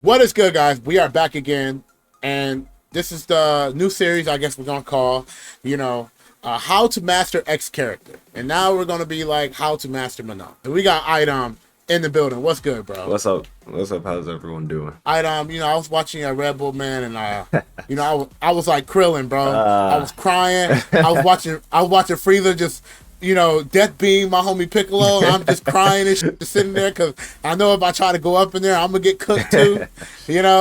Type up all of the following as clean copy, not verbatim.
What is good, guys? We are back again, and this is the new series. I guess we're gonna call, how to master X character. And now we're gonna be like how to master Manon. And we got iDom in the building. What's good, bro? What's up? What's up? How's everyone doing? iDom, I was watching a Red Bull man, and I was like Krillin, bro. I was crying. I was watching Frieza just. Death Beam, my homie Piccolo, and I'm just crying and shit, just sitting there because I know if I try to go up in there, I'm going to get cooked too,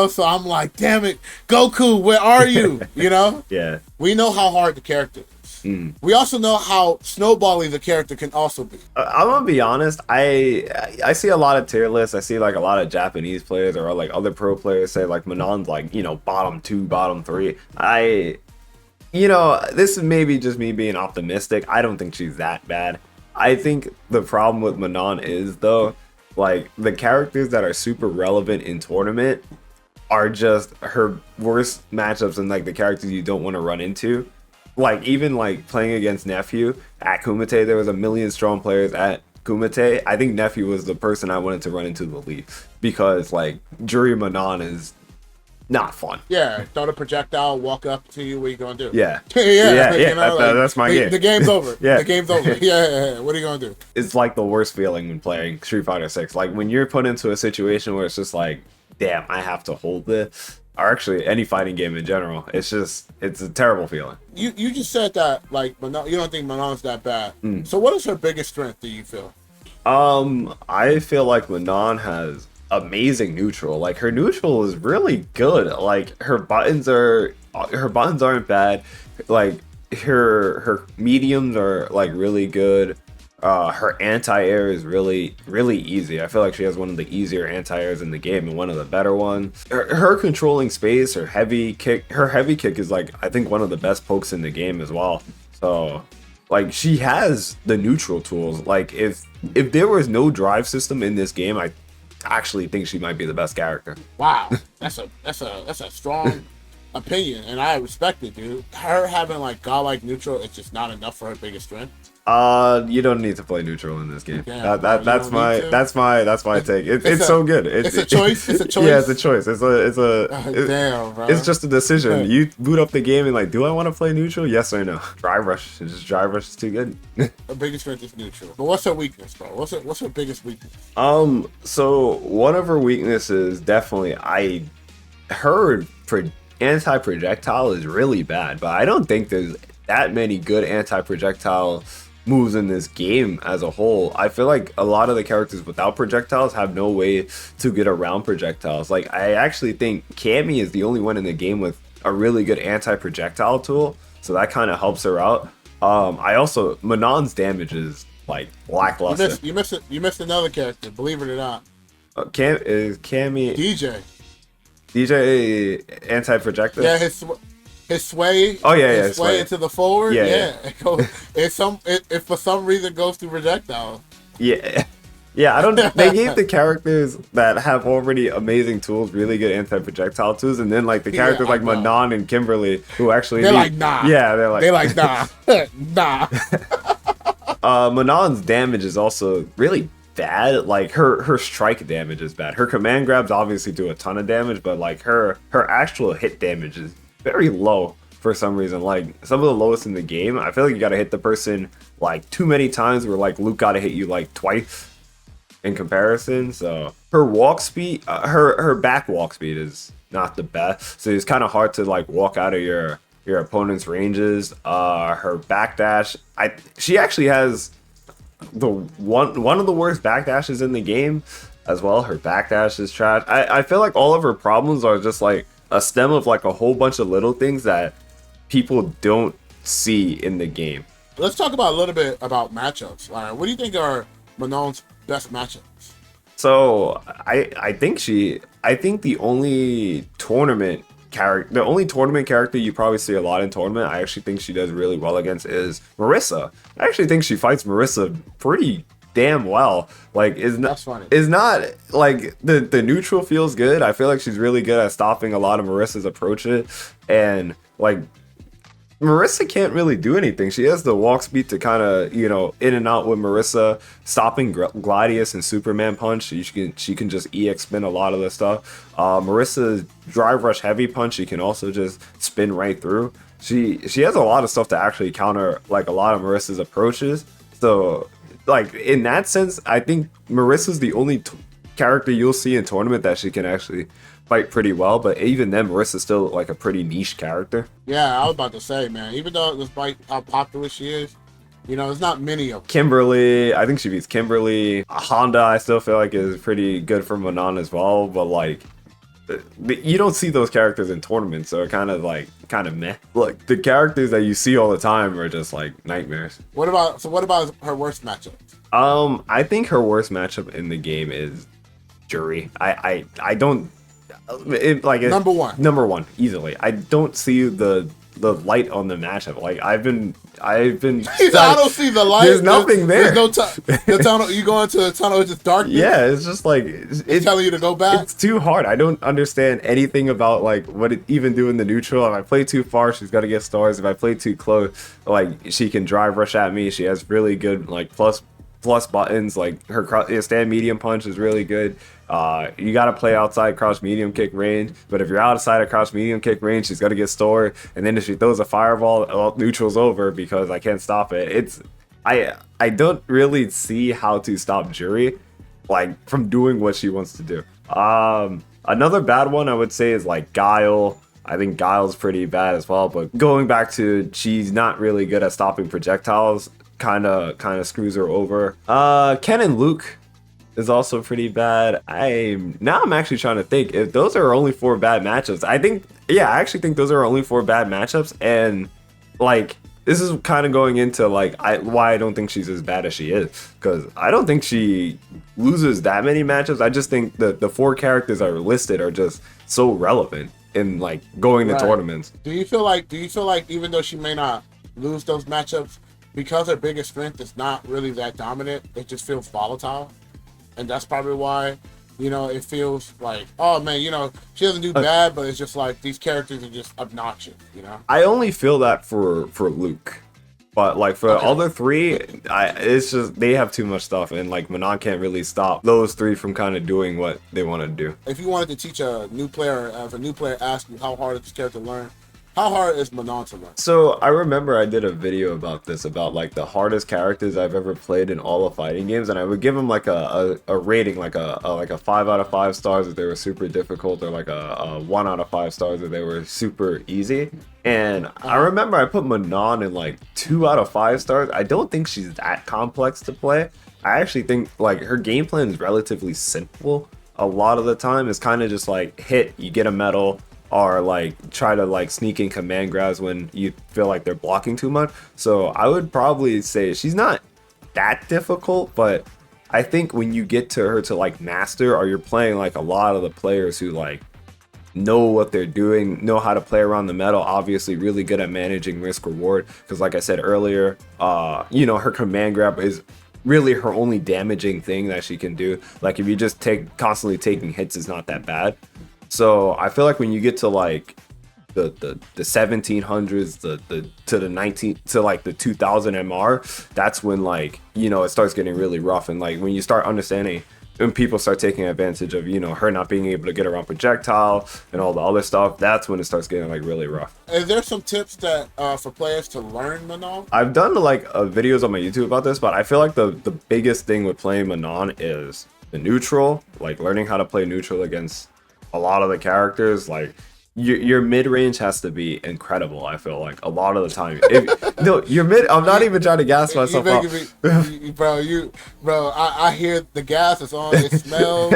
so I'm like, damn it, Goku, where are you, Yeah. We know how hard the character is. We also know how snowbally the character can also be. I'm gonna be honest. I see a lot of tier lists. I see like a lot of Japanese players or like other pro players say like Manon's like bottom 2, bottom 3. This is maybe just me being optimistic. I don't think she's that bad. I think the problem with Manon is, though, like, the characters that are super relevant in tournament are just her worst matchups and, like, the characters you don't want to run into. Like, even, like, playing against Nephew at Kumite, there was a million strong players at Kumite. I think Nephew was the person I wanted to run into the league because, like, Jury Manon is not fun. Yeah, throw the projectile, walk up to you. What are you gonna do? Yeah, yeah. That's my game. The game's over. Yeah, the game's over. Yeah. What are you gonna do? It's like the worst feeling when playing Street Fighter 6. Like when you're put into a situation where it's just like, damn, I have to hold this. Or actually, any fighting game in general, it's a terrible feeling. You just said that like Manon, you don't think Manon's that bad. So what is her biggest strength? Do you feel? I feel like Manon has amazing neutral. Like her neutral is really good. Like her buttons aren't bad. Like her mediums are like really good. Her anti-air is really easy. I feel like she has one of the easier anti-airs in the game and one of the better ones. Her controlling space, her heavy kick is like I think one of the best pokes in the game as well. So like she has the neutral tools. Like if there was no drive system in this game, I actually think she might be the best character. Wow, that's a strong opinion, and I respect it, dude. Her having like godlike neutral, it's just not enough for her biggest strength. You don't need to play neutral in this game. Damn, that's my take. It's so good. It's a choice. It's a choice. Yeah, it's a choice. Damn, bro. It's just a decision. You boot up the game and like, do I want to play neutral? Yes or no. Drive rush. Drive rush is too good. Her biggest strength is neutral. But what's her weakness, bro? What's her biggest weakness? So one of her weaknesses definitely her anti-projectile is really bad, but I don't think there's that many good anti-projectile moves in this game as a whole. I feel like a lot of the characters without projectiles have no way to get around projectiles. Like I actually think Cammy is the only one in the game with a really good anti-projectile tool, so that kind of helps her out. Manon's damage is like lackluster. You missed another character, believe it or not. Cammy DJ anti-projectile? Yeah, his sway. Oh yeah, his sway into the forward. Yeah. It for some reason goes through projectile. Yeah. I don't. They gave the characters that have already amazing tools really good anti-projectile tools, and then like the characters like Manon and Kimberly who actually like nah. Yeah, they're like nah, nah. Manon's damage is also really bad. Like her strike damage is bad. Her command grabs obviously do a ton of damage, but like her actual hit damage is very low for some reason. Like some of the lowest in the game. I feel like you gotta hit the person like too many times, where like Luke gotta hit you like twice in comparison. So her walk speed, her back walk speed is not the best, so it's kind of hard to like walk out of your opponent's ranges. Her backdash, she actually has the one of the worst backdashes in the game as well. Her backdash is trash. I feel like all of her problems are just like a stem of like a whole bunch of little things that people don't see in the game. Let's talk about a little bit about matchups. What do you think are Manon's best matchups? So I think the only tournament character you probably see a lot in tournament, I actually think she does really well against, is Marissa. I actually think she fights Marissa pretty damn well. Like That's funny. Is not like the neutral feels good. I feel like she's really good at stopping a lot of Marissa's approaches, and like Marissa can't really do anything. She has the walk speed to kind of, in and out with Marissa, stopping Gladius and Superman punch. She can just EX spin a lot of the stuff. Marissa's drive rush heavy punch, she can also just spin right through. She has a lot of stuff to actually counter like a lot of Marissa's approaches. So like in that sense, I think Marissa's the only character you'll see in tournament that she can actually fight pretty well, but even then, Marissa's still like a pretty niche character. Yeah, I was about to say, man. Even though, despite how popular she is, there's not many of them. Kimberly, I think she beats Kimberly. Honda, I still feel like is pretty good for Manon as well, but like, you don't see those characters in tournaments, so it kind of meh. Like the characters that you see all the time are just like nightmares. What about her worst matchup? I think her worst matchup in the game is Jury. I don't. Number one, easily. I don't see the light on the matchup. Like I've been. I don't see the light. There's nothing there. There's no the tunnel. You go into the tunnel, it's just darkness. Yeah, it's just like it's telling you to go back. It's too hard. I don't understand anything about like what it even do in the neutral. If I play too far, she's got to get stars. If I play too close, like she can drive rush at me. She has really good like plus buttons. Like her stand medium punch is really good. You got to play outside crouch medium kick range, but if you're outside of crouch medium kick range, she's got to get stored, and then if she throws a fireball, neutral's over because I can't stop it. I don't really see how to stop Jury like from doing what she wants to do. Another bad one I would say is like Guile. I think Guile's pretty bad as well, but going back to she's not really good at stopping projectiles, kind of screws her over. Ken and Luke is also pretty bad. I'm actually trying to think if those are only 4 bad matchups. I actually think those are only 4 bad matchups, and like this is kind of going into like why I don't think she's as bad as she is, because I don't think she loses that many matchups. I just think that the 4 characters that are listed are just so relevant in like going to tournaments. Do you feel like even though she may not lose those matchups, because her biggest strength is not really that dominant, it just feels volatile? And that's probably why, it feels like, oh man, she doesn't do bad, but it's just like these characters are just obnoxious, I only feel that for Luke, but like for the other 3, it's just they have too much stuff, and like Manon can't really stop those 3 from kind of doing what they want to do. If you wanted to teach a new player, if a new player asked you how hard is this character to learn, how hard is Manon to learn? So I remember I did a video about this, about like the hardest characters I've ever played in all of fighting games, and I would give them like a rating, like a 5 out of 5 stars if they were super difficult, or like a 1 out of 5 stars if they were super easy. And I remember I put Manon in like 2 out of 5 stars. I don't think she's that complex to play. I actually think like her game plan is relatively simple. A lot of the time it's kind of just like hit, you get a medal, or like try to like sneak in command grabs when you feel like they're blocking too much. So I would probably say she's not that difficult, but I think when you get to her to like master, or you're playing like a lot of the players who like know what they're doing, know how to play around the metal, obviously really good at managing risk reward, because like I said earlier, her command grab is really her only damaging thing that she can do. Like if you just constantly taking hits, is not that bad. So I feel like when you get to like the 1700s, to the 19 to like the 2000 MR, that's when like it starts getting really rough. And like when you start understanding, when people start taking advantage of her not being able to get around projectile and all the other stuff, that's when it starts getting like really rough. Is there some tips that for players to learn Manon? I've done like videos on my YouTube about this, but I feel like the biggest thing with playing Manon is the neutral, like learning how to play neutral against a lot of the characters. Like your mid-range has to be incredible. I feel like a lot of the time your mid, I'm not even trying to gas myself up. I hear the gas is on, it smells.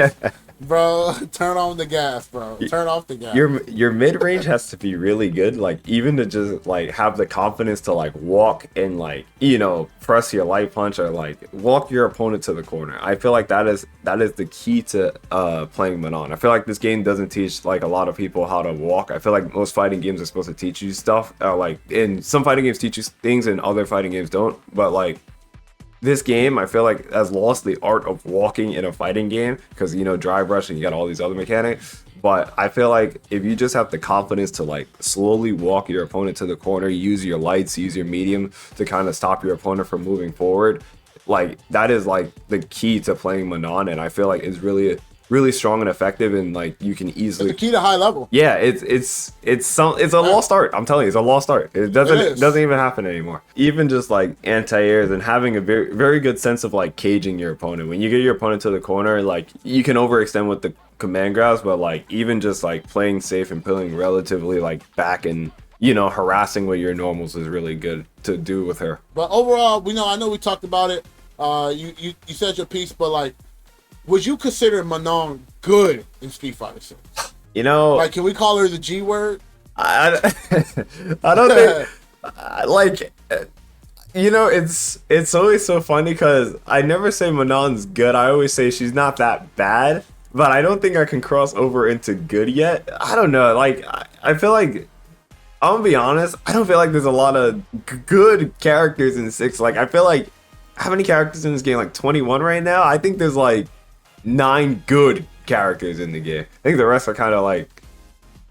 Bro, turn on the gas, bro. Turn off the gas. Your mid-range has to be really good, like even to just like have the confidence to like walk and like press your light punch, or like walk your opponent to the corner. I feel like that is the key to playing Manon. I feel like this game doesn't teach like a lot of people how to walk. I feel like most fighting games are supposed to teach you stuff, like in some fighting games teach you things and other fighting games don't, but like this game, I feel like, has lost the art of walking in a fighting game, because drive rush and you got all these other mechanics. But I feel like if you just have the confidence to like slowly walk your opponent to the corner, use your lights, use your medium to kind of stop your opponent from moving forward, like that is like the key to playing Manon, and I feel like it's really strong and effective, and like you can easily. It's the key to high level. Yeah, it's a lost art. I'm telling you, it's a lost art. It doesn't even happen anymore. Even just like anti-airs and having a very good sense of like caging your opponent. When you get your opponent to the corner, like you can overextend with the command grabs, but like even just like playing safe and pulling relatively like back and harassing with your normals is really good to do with her. But overall, I know we talked about it. You said your piece, but like, would you consider Manon good in Street Fighter 6? Like, can we call her the G word? I don't think like it's always so funny because I never say Manon's good. I always say she's not that bad, but I don't think I can cross over into good yet. I don't know. Like I feel like, I'm gonna be honest, I don't feel like there's a lot of good characters in 6. Like I feel like, how many characters in this game? Like 21 right now? I think there's like 9 good characters in the game. I think the rest are kind of like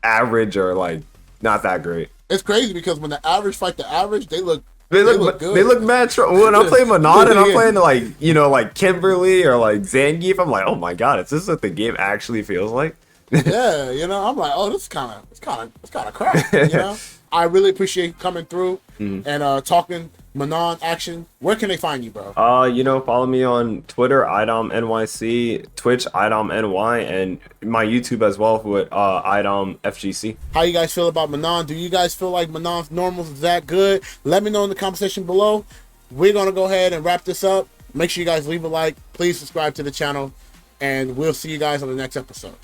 average or like not that great. It's crazy because when the average fight the average, they look good. They look mad strong. When I'm playing Manon and I'm playing like like Kimberly or like Zangief, I'm like, oh my god, is this what the game actually feels like? Yeah, I'm like, oh, it's kind of crap. I really appreciate coming through and talking Manon action. Where can they find you, bro? Follow me on Twitter, iDom NYC, Twitch, iDom NY, and my YouTube as well with iDom FGC. How you guys feel about Manon? Do you guys feel like Manon's normals is that good? Let me know in the comment section below. We're gonna go ahead and wrap this up. Make sure you guys leave a like. Please subscribe to the channel, and we'll see you guys on the next episode.